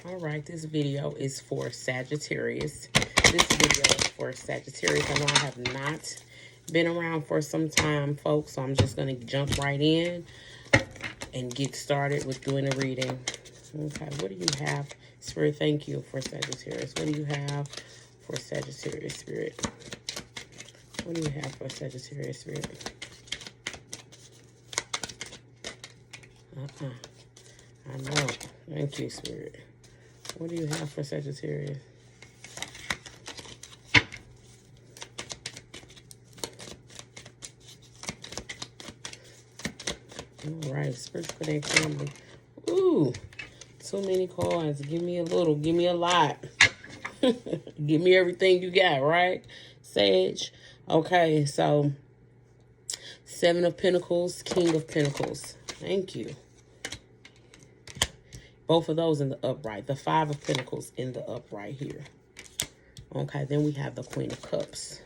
All right, this video is for Sagittarius. This video is for Sagittarius. I know I have not been around for some time, folks, so I'm just going to jump right in and get started with doing a reading. Okay, what do you have, Spirit? Thank you for Sagittarius. What do you have for Sagittarius, Spirit? What do you have for Sagittarius, Spirit? I know. Thank you, Spirit. What do you have for Sagittarius? All right, spiritual connection. Ooh, too many cards. Give me a little. Give me a lot. Give me everything you got, right, Sage? Okay, so Seven of Pentacles, King of Pentacles. Thank you. Both of those in the upright. The Five of Pentacles in the upright here. Okay, then we have the Queen of Cups.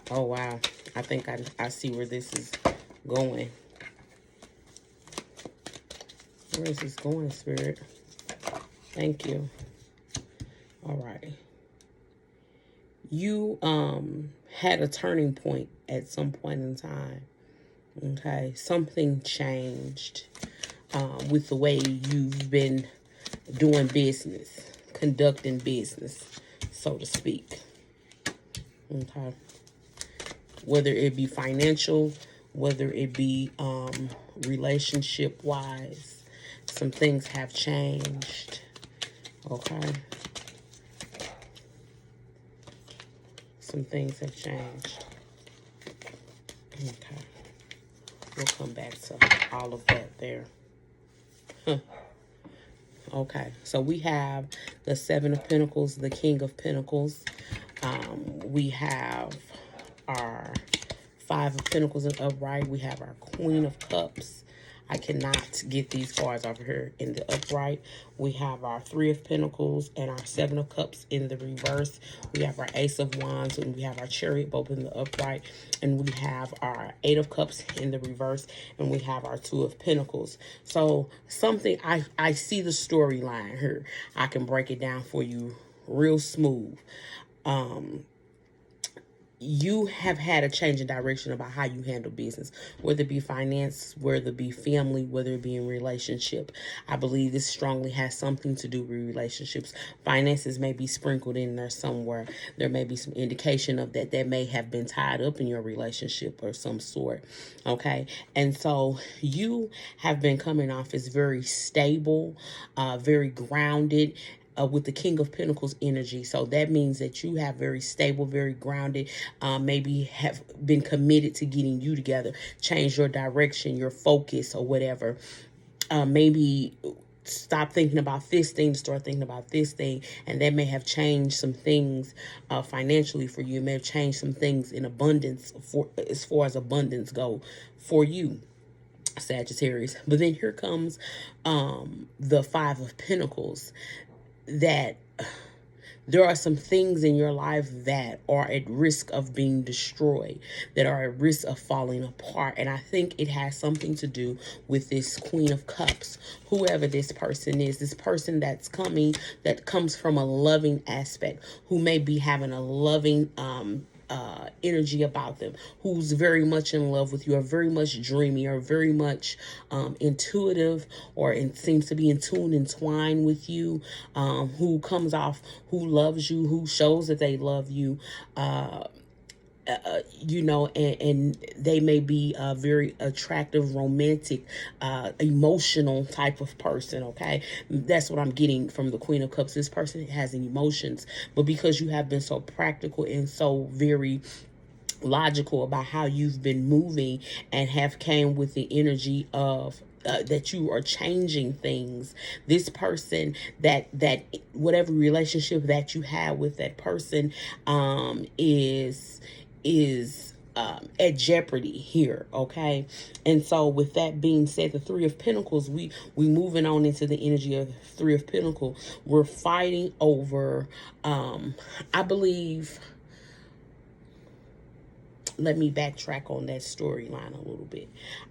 Oh, wow. I think I see where this is going. Where is this going, Spirit? Thank you. All right. You had a turning point at some point in time. Okay, something changed with the way you've been doing business, conducting business, so to speak. Okay, whether it be financial, whether it be relationship wise, some things have changed. Okay, some things have changed. Okay, we'll come back to all of that there. Okay, so we have the Seven of Pentacles, the King of Pentacles. We have our Five of Pentacles in upright. We have our Queen of Cups. I cannot get these cards over here in the upright. We have our Three of Pentacles and our Seven of Cups in the reverse. We have our Ace of Wands and we have our Chariot both in the upright. And we have our Eight of Cups in the reverse. And we have our Two of Pentacles. So something, I see the storyline here. I can break it down for you real smooth. You have had a change in direction about how you handle business, whether it be finance, whether it be family, whether it be in relationship. I believe this strongly has something to do with relationships. Finances may be sprinkled in there somewhere. There may be some indication of that may have been tied up in your relationship or some sort. Okay. And so you have been coming off as very stable, very grounded, with the King of Pentacles energy. So that means that you have very stable, very grounded, maybe have been committed to getting you together, change your direction, your focus or whatever. Maybe stop thinking about this thing, start thinking about this thing. And that may have changed some things financially for you. It may have changed some things in abundance as far as abundance go for you, Sagittarius. But then here comes the Five of Pentacles. That there are some things in your life that are at risk of being destroyed, that are at risk of falling apart. And I think it has something to do with this Queen of Cups, whoever this person is, this person that comes from a loving aspect, who may be having a loving energy about them, who's very much in love with you, or very much dreamy, or very much intuitive, or seems to be in tune, entwined with you, who comes off, who loves you, who shows that they love you, you know, and they may be a very attractive, romantic, emotional type of person. Okay, that's what I'm getting from the Queen of Cups. This person has emotions, but because you have been so practical and so very logical about how you've been moving and have came with the energy of that you are changing things. This person, that whatever relationship that you have with that person is at jeopardy here. Okay, and so with that being said, the Three of Pentacles, we moving on into the energy of Three of Pentacles. We're fighting over I believe, let me backtrack on that storyline a little bit.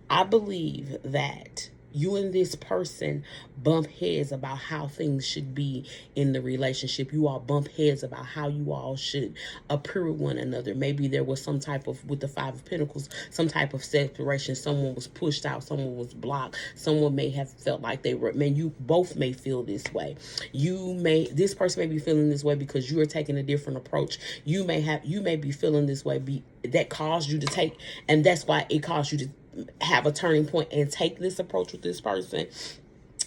I believe that you and this person bump heads about how things should be in the relationship. You all bump heads about how you all should appear with one another. Maybe there was some type of, with the Five of Pentacles, some type of separation. Someone was pushed out, someone was blocked, someone may have felt like they were, man, you both may feel this way. This person may be feeling this way because you are taking a different approach. You may be feeling this way that caused you to take, and that's why it caused you to have a turning point and take this approach with this person.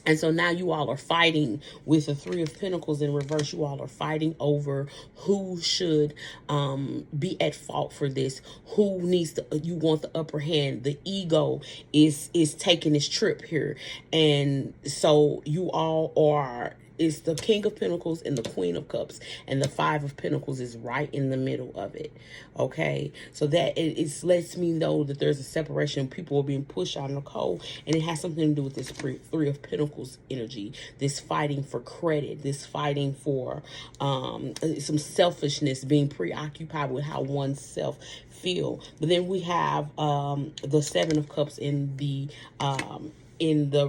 And so now you all are fighting with the Three of Pentacles in reverse. You all are fighting over who should be at fault for this. Who needs to, you want the upper hand. The ego is taking this trip here. And so you all are, it's the King of Pentacles and the Queen of Cups, and the Five of Pentacles is right in the middle of it. Okay, so that it lets me know that there's a separation. People are being pushed out in the cold, and it has something to do with this Three of Pentacles energy. This fighting for credit, this fighting for some selfishness, being preoccupied with how oneself feel. But then we have the Seven of Cups in the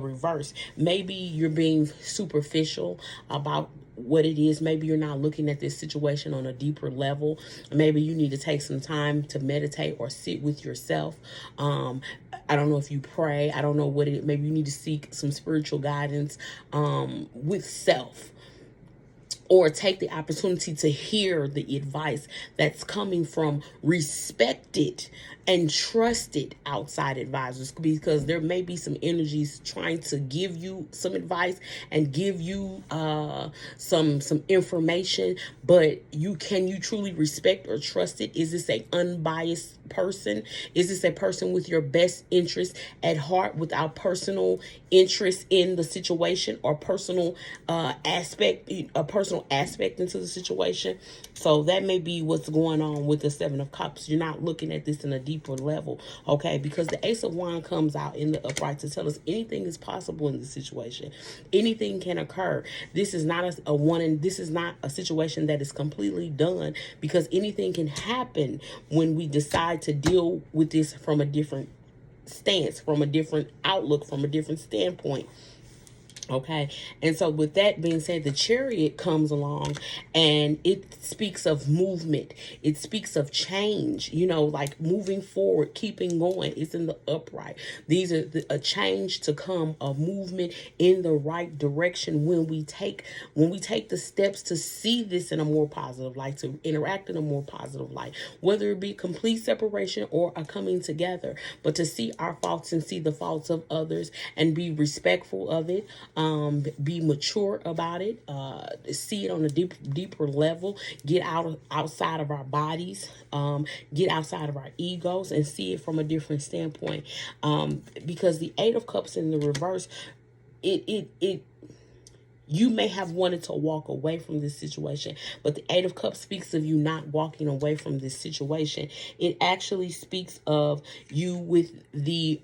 reverse. Maybe you're being superficial about what it is. Maybe you're not looking at this situation on a deeper level. Maybe you need to take some time to meditate or sit with yourself. I don't know if you pray. I don't know what it, maybe you need to seek some spiritual guidance with self. Or take the opportunity to hear the advice that's coming from respected and trusted outside advisors, because there may be some energies trying to give you some advice and give you some information, but can you truly respect or trust it? Is this an unbiased person? Is this a person with your best interest at heart, without personal interest in the situation or personal aspect into the situation? So that may be what's going on with the Seven of Cups. You're not looking at this in a deeper level, okay? Because the Ace of Wands comes out in the upright to tell us anything is possible in this situation. Anything can occur. This is not this is not a situation that is completely done, because anything can happen when we decide to deal with this from a different stance, from a different outlook, from a different standpoint. Okay, and so with that being said, the Chariot comes along and it speaks of movement. It speaks of change, like moving forward, keeping going. It's in the upright. These are a change to come, a movement in the right direction when we take the steps to see this in a more positive light, to interact in a more positive light, whether it be complete separation or a coming together, but to see our faults and see the faults of others and be respectful of it. Be mature about it, see it on a deeper level, get outside of our bodies, get outside of our egos and see it from a different standpoint. Because the Eight of Cups in the reverse, you may have wanted to walk away from this situation, but the Eight of Cups speaks of you not walking away from this situation. It actually speaks of you with the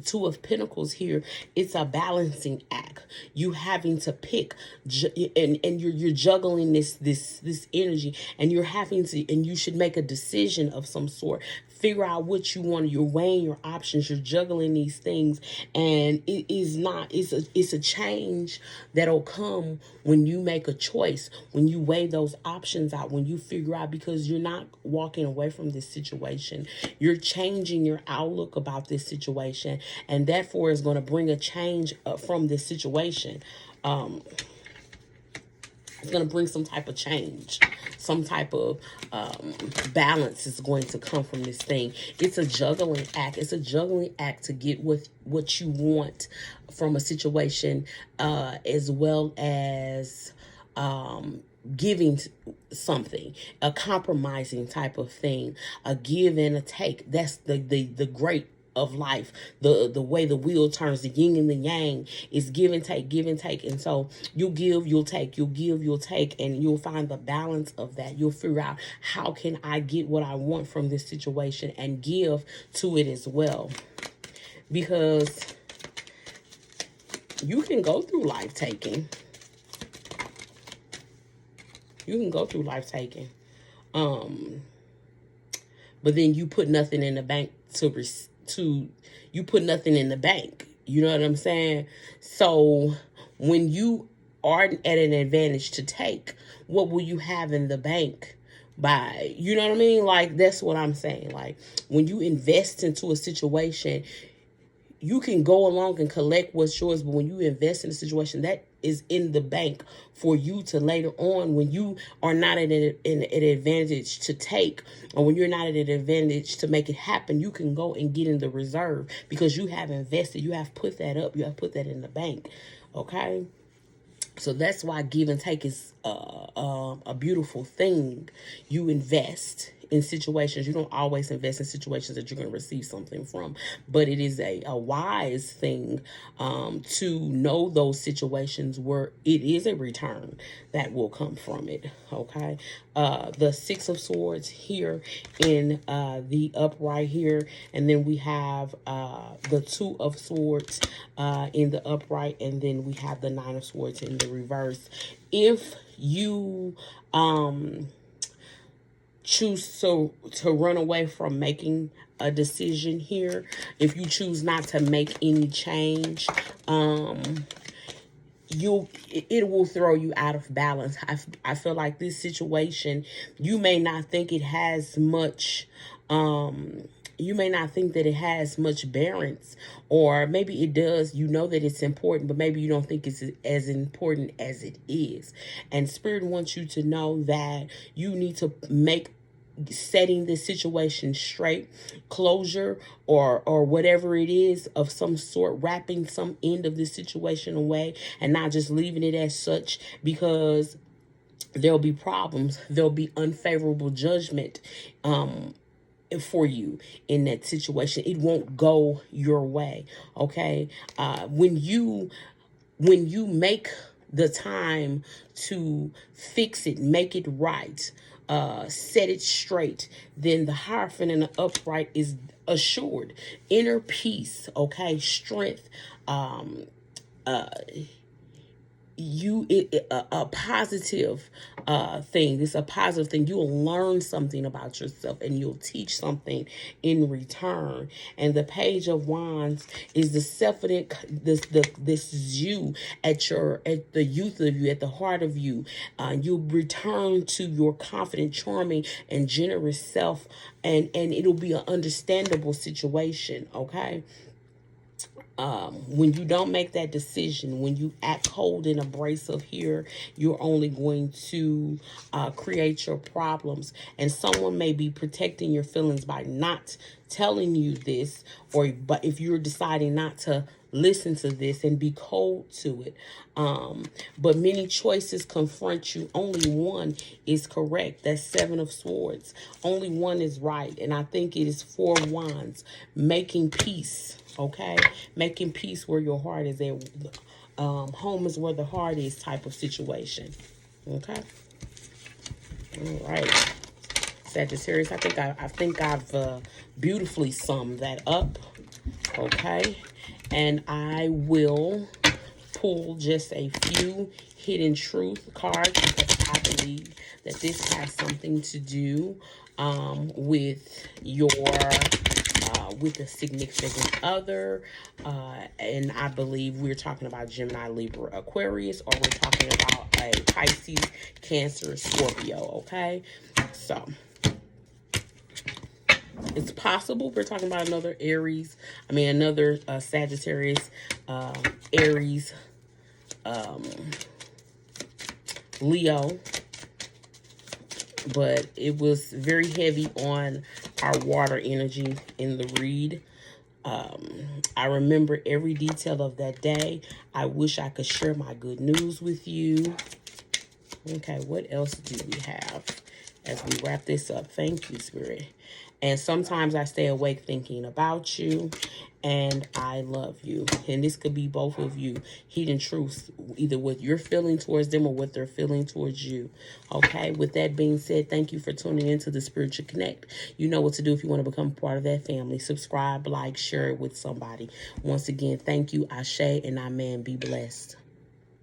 Two of Pentacles here. It's a balancing act. You having to pick, and you're juggling this energy, and you're having to, and you should make a decision of some sort. Figure out what you want. You're weighing your options. You're juggling these things, and it's a change that'll come when you make a choice, when you weigh those options out, when you figure out, because you're not walking away from this situation. You're changing your outlook about this situation, and therefore is going to bring a change from this situation. It's going to bring some type of change, some type of balance is going to come from this thing. It's a juggling act. It's a juggling act to get what you want from a situation, as well as giving something, a compromising type of thing, a give and a take. That's the great of life. The way the wheel turns, the yin and the yang, is give and take, give and take. And so you'll give, you'll take, you'll give, you'll take, and you'll find the balance of that. You'll figure out, how can I get what I want from this situation and give to it as well? Because you can go through life taking. You can go through life taking. But then you put nothing in the bank you put nothing in the bank. You know what I'm saying? So when you are at an advantage to take, what will you have in the bank by? You know what I mean? Like, that's what I'm saying. Like, when you invest into a situation, you can go along and collect what's yours, but when you invest in a situation, that is in the bank for you to later on, when you are not at an advantage to take, or when you're not at an advantage to make it happen, you can go and get in the reserve because you have invested, you have put that up, you have put that in the bank. Okay. So that's why give and take is a beautiful thing. You invest in situations. You don't always invest in situations that you're going to receive something from, but it is a wise thing to know those situations where it is a return that will come from it. Okay. The Six of Swords here in the upright here, and then we have the Two of Swords in the upright, and then we have the Nine of Swords in the reverse. If you choose to run away from making a decision here, if you choose not to make any change, it will throw you out of balance. I feel like this situation, you may not think it has much you may not think that it has much bearance, or maybe it does. You know that it's important, but maybe you don't think it's as important as it is. And Spirit wants you to know that you need to make setting this situation straight, closure, or whatever it is of some sort, wrapping some end of this situation away and not just leaving it as such, because there'll be problems, there'll be unfavorable judgment for you in that situation. It won't go your way. Okay. When you make the time to fix it, make it right, set it straight, then the Hierophant and the upright is assured. Inner peace, okay, strength, a positive thing. It's a positive thing. You'll learn something about yourself and you'll teach something in return. And the Page of Wands is the self-evident, this is you at the youth of you, at the heart of you. You'll return to your confident, charming, and generous self, and it'll be an understandable situation. Okay. When you don't make that decision, when you act cold and abrasive here, you're only going to create your problems. And someone may be protecting your feelings by not telling you this, but if you're deciding not to listen to this and be cold to it. But many choices confront you. Only one is correct. That's Seven of Swords. Only one is right. And I think it is Four of Wands. Making peace. Okay. Making peace where your heart is at. Home is where the heart is type of situation. Okay. All right. Sagittarius, I think I've beautifully summed that up. Okay. And I will pull just a few hidden truth cards because I believe that this has something to do with your with a significant other, and I believe we're talking about Gemini, Libra, Aquarius, or we're talking about a Pisces, Cancer, Scorpio. Okay, so it's possible we're talking about another another Sagittarius, Aries, Leo, but it was very heavy on our water energy in the read. I remember every detail of that day. I wish I could share my good news with you. Okay, what else do we have as we wrap this up? Thank you, Spirit. And sometimes I stay awake thinking about you, and I love you. And this could be both of you. Hidden truths, either what you're feeling towards them or what they're feeling towards you. Okay, with that being said, thank you for tuning into the Spiritual Connect. You know what to do if you want to become part of that family. Subscribe, like, share it with somebody. Once again, thank you. Ashe and Amen. Be blessed.